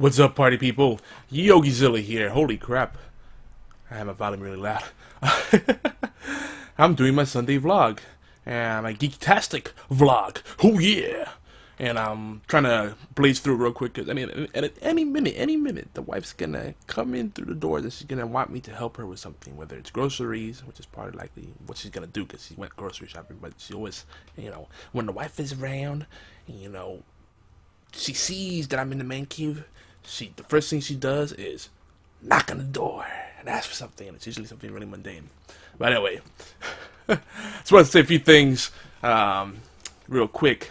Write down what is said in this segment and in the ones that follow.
What's up, party people? Yogizilla here. Holy crap. I have my volume really loud. I'm doing my Sunday vlog. And my Geektastic vlog. Oh yeah! And I'm trying to blaze through real quick because, at any minute, the wife's gonna come in through the door and she's gonna want me to help her with something. Whether it's groceries, which is probably likely what she's gonna do because she went grocery shopping. But she always, when the wife is around, she sees that I'm in the man cave. The first thing she does is knock on the door and ask for something, and it's usually something really mundane. But anyway, just want to say a few things real quick.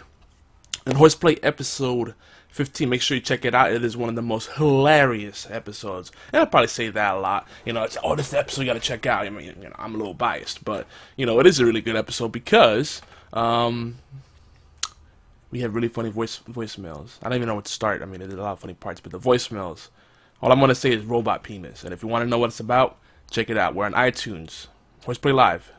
In HorsePLAY episode 15, make sure you check it out. It is one of the most hilarious episodes, and I'll probably say that a lot. This is the episode you got to check out. I'm a little biased, but it is a really good episode because we have really funny voicemails. I don't even know what to start. There's a lot of funny parts, but the voicemails, all I'm going to say is robot penis. And if you want to know what it's about, check it out. We're on iTunes, HorsePLAY Live.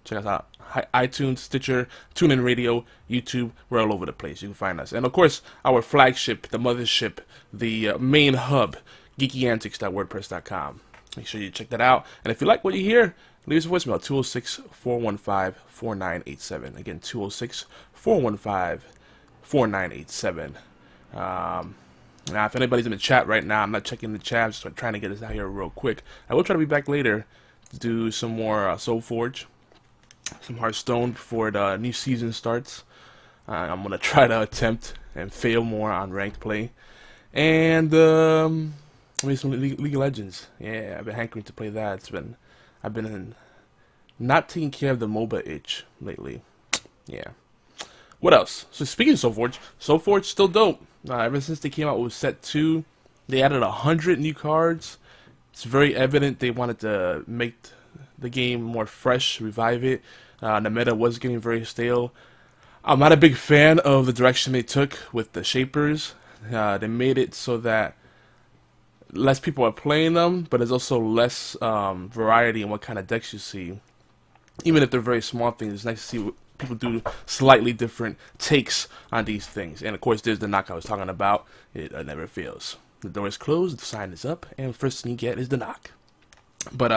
Check us out. iTunes, Stitcher, TuneIn Radio, YouTube. We're all over the place. You can find us. And of course, our flagship, the mothership, the main hub, geekyantics.wordpress.com. Make sure you check that out. And if you like what you hear, leave us a voicemail, 206-415-4987. Again, 206-415-4987. Now, if anybody's in the chat right now, I'm not checking the chat, so I'm trying to get this out here real quick. I will try to be back later to do some more SolForge, some Hearthstone before the new season starts. I'm going to try to attempt and fail more on ranked play. And maybe some League of Legends. Yeah, I've been hankering to play that. I've been not taking care of the MOBA itch lately. Yeah. What else? So speaking of SolForge still dope. Ever since they came out with set 2, they added 100 new cards. It's very evident they wanted to make the game more fresh, revive it. The meta was getting very stale. I'm not a big fan of the direction they took with the shapers. They made it so that less people are playing them, but there's also less variety in what kind of decks you see. Even if they're very small things, it's nice to see people do slightly different takes on these things. And of course, there's the knock I was talking about. It never fails. The door is closed, the sign is up, and first thing you get is the knock. But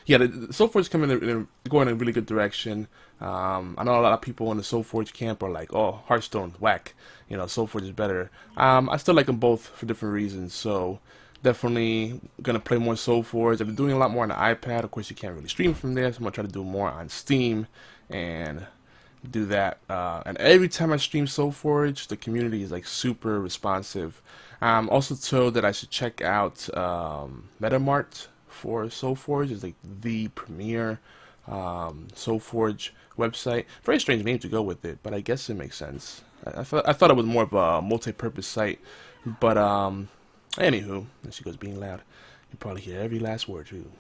yeah, the SolForge is going in a really good direction. I know a lot of people in the SolForge camp are like, "Oh, Hearthstone's whack. SolForge is better." I still like them both for different reasons. So definitely gonna play more SolForge. I've been doing a lot more on the iPad. Of course, you can't really stream from there, so I'm gonna try to do more on Steam and do that. And every time I stream SolForge, the community is like super responsive. I'm also told that I should check out MetaMart for SolForge. It's like the premier SolForge website. Very strange name to go with it, but I guess it makes sense. I thought it was more of a multi-purpose site, but anywho, there she goes being loud. You probably hear every last word too.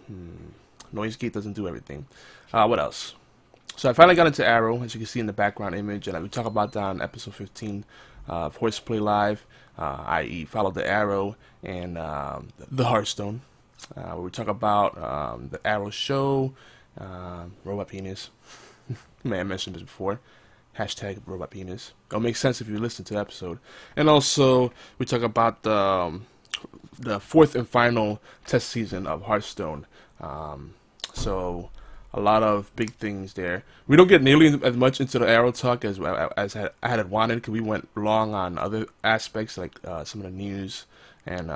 Noise gate doesn't do everything. What else? So I finally got into Arrow, as you can see in the background image, and we talk about that on episode 15 of HorsePLAY Live, i.e. follow the Arrow and the Hearthstone, where we talk about the Arrow show, robot penis. May I mentioned this before. Hashtag robot penis. It'll make sense if you listen to the episode. And also, we talk about the fourth and final test season of Hearthstone. So a lot of big things there. We don't get nearly as much into the Arrow talk as I had wanted, because we went long on other aspects, like some of the news and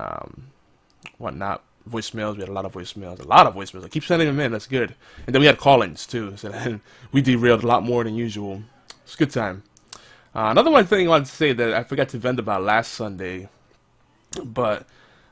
whatnot. Voicemails, we had a lot of voicemails. I keep sending them in, that's good. And then we had call-ins too, so then we derailed a lot more than usual. It's a good time. Another one thing I wanted to say that I forgot to vent about last Sunday, but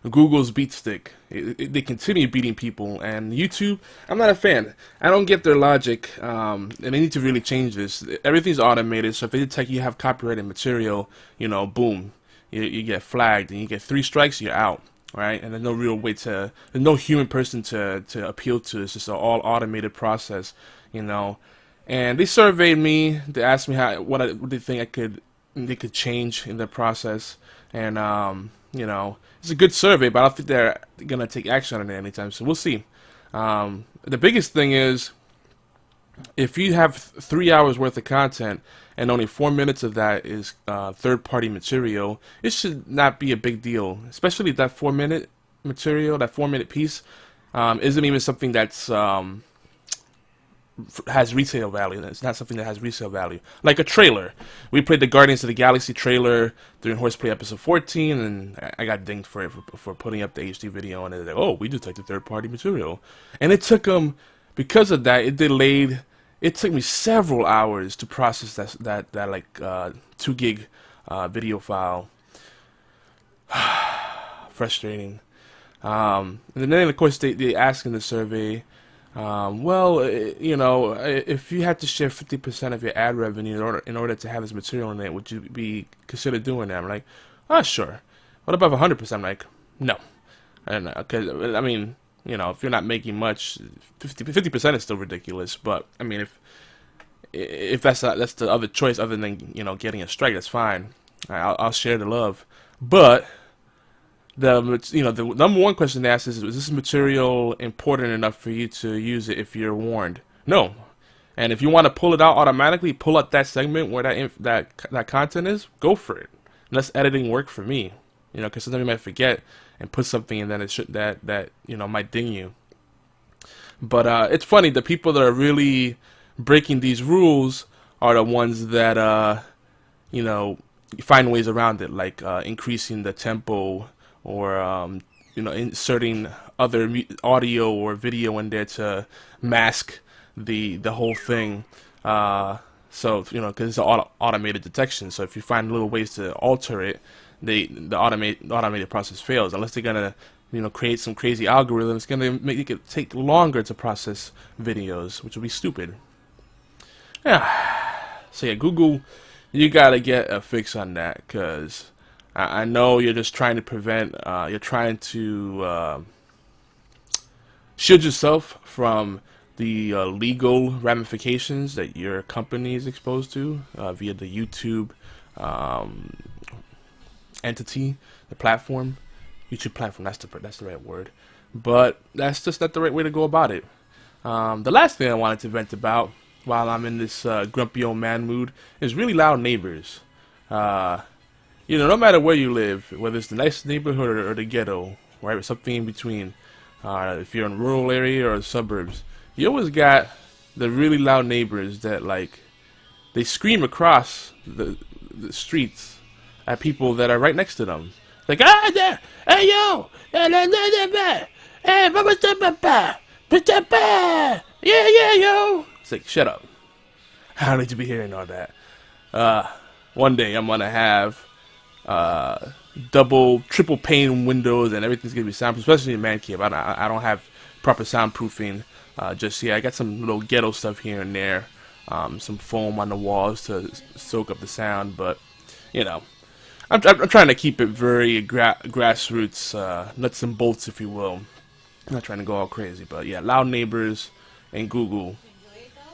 Google's Beat Stick, they continue beating people, and YouTube, I'm not a fan. I don't get their logic, and they need to really change this. Everything's automated, so if they detect you have copyrighted material, boom, you get flagged, and you get 3 strikes, you're out, right? And there's no real way there's no human person to appeal to. It's just an all automated process, And they surveyed me. They asked me what they think they could change in the process, and it's a good survey, but I don't think they're gonna take action on it anytime. So we'll see. The biggest thing is if you have 3 hours worth of content and only 4 minutes of that is third-party material, it should not be a big deal. Especially if that 4 minute material, that 4 minute piece, isn't even something that's has resale value. It's not something that has resale value. Like a trailer. We played the Guardians of the Galaxy trailer during HorsePLAY episode 14, and I got dinged for it for putting up the HD video, and they're like, oh, we detected third-party material. And it took them, because of that, it delayed. It took me several hours to process that like 2 gig video file. Frustrating. And then of course they ask in the survey, well, you know, if you had to share 50% of your ad revenue in order to have this material in it, would you be consider doing that? I'm like, oh, sure. What about 100%? I'm like, no. And because I mean, you know, if you're not making much, 50% is still ridiculous. But I mean, if that's the other choice other than, you know, getting a strike, that's fine. I'll share the love. But the number one question they ask is this material important enough for you to use it if you're warned? No. And if you want to pull it out automatically, pull out that segment where that content is, go for it. Less editing work for me, you know, because sometimes you might forget and put something in that you know might ding you. But it's funny, the people that are really breaking these rules are the ones that you know, find ways around it, like increasing the tempo, or you know, inserting other audio or video in there to mask the whole thing. So you know, because it's automated detection. So if you find little ways to alter it, the automated process fails. Unless they're gonna, you know, create some crazy algorithm, it's gonna make it take longer to process videos, which will be stupid. Yeah. So yeah, Google, you gotta get a fix on that, because I know you're just trying to prevent, you're trying to shield yourself from the legal ramifications that your company is exposed to via the YouTube entity, the platform, YouTube platform. That's the right word, but that's just not the right way to go about it. The last thing I wanted to vent about while I'm in this grumpy old man mood is really loud neighbors. You know, no matter where you live, whether it's the nice neighborhood or the ghetto, right, or something in between, if you're in a rural area or the suburbs, you always got the really loud neighbors that, like, they scream across the streets at people that are right next to them. Like, ah, there, hey, yo, hey, yeah, yo. It's like, shut up. I don't need to be hearing all that. One day I'm gonna have double, triple pane windows, and everything's gonna be soundproof, especially in man cave. I don't have proper soundproofing just yet. I got some little ghetto stuff here and there, some foam on the walls to soak up the sound, but you know, I'm trying to keep it very grassroots, nuts and bolts, if you will. I'm not trying to go all crazy, but yeah, loud neighbors and Google.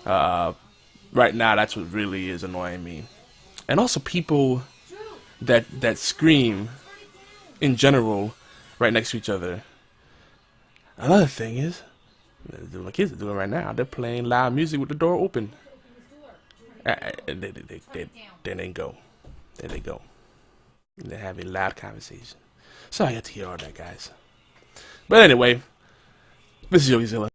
Right now, that's what really is annoying me, and also people that scream in general right next to each other. Another thing is, my kids are doing right now. They're playing loud music with the door open. There they go. There they go. They're having loud conversation. Sorry I had to hear all that, guys. But anyway, this is Yogizilla.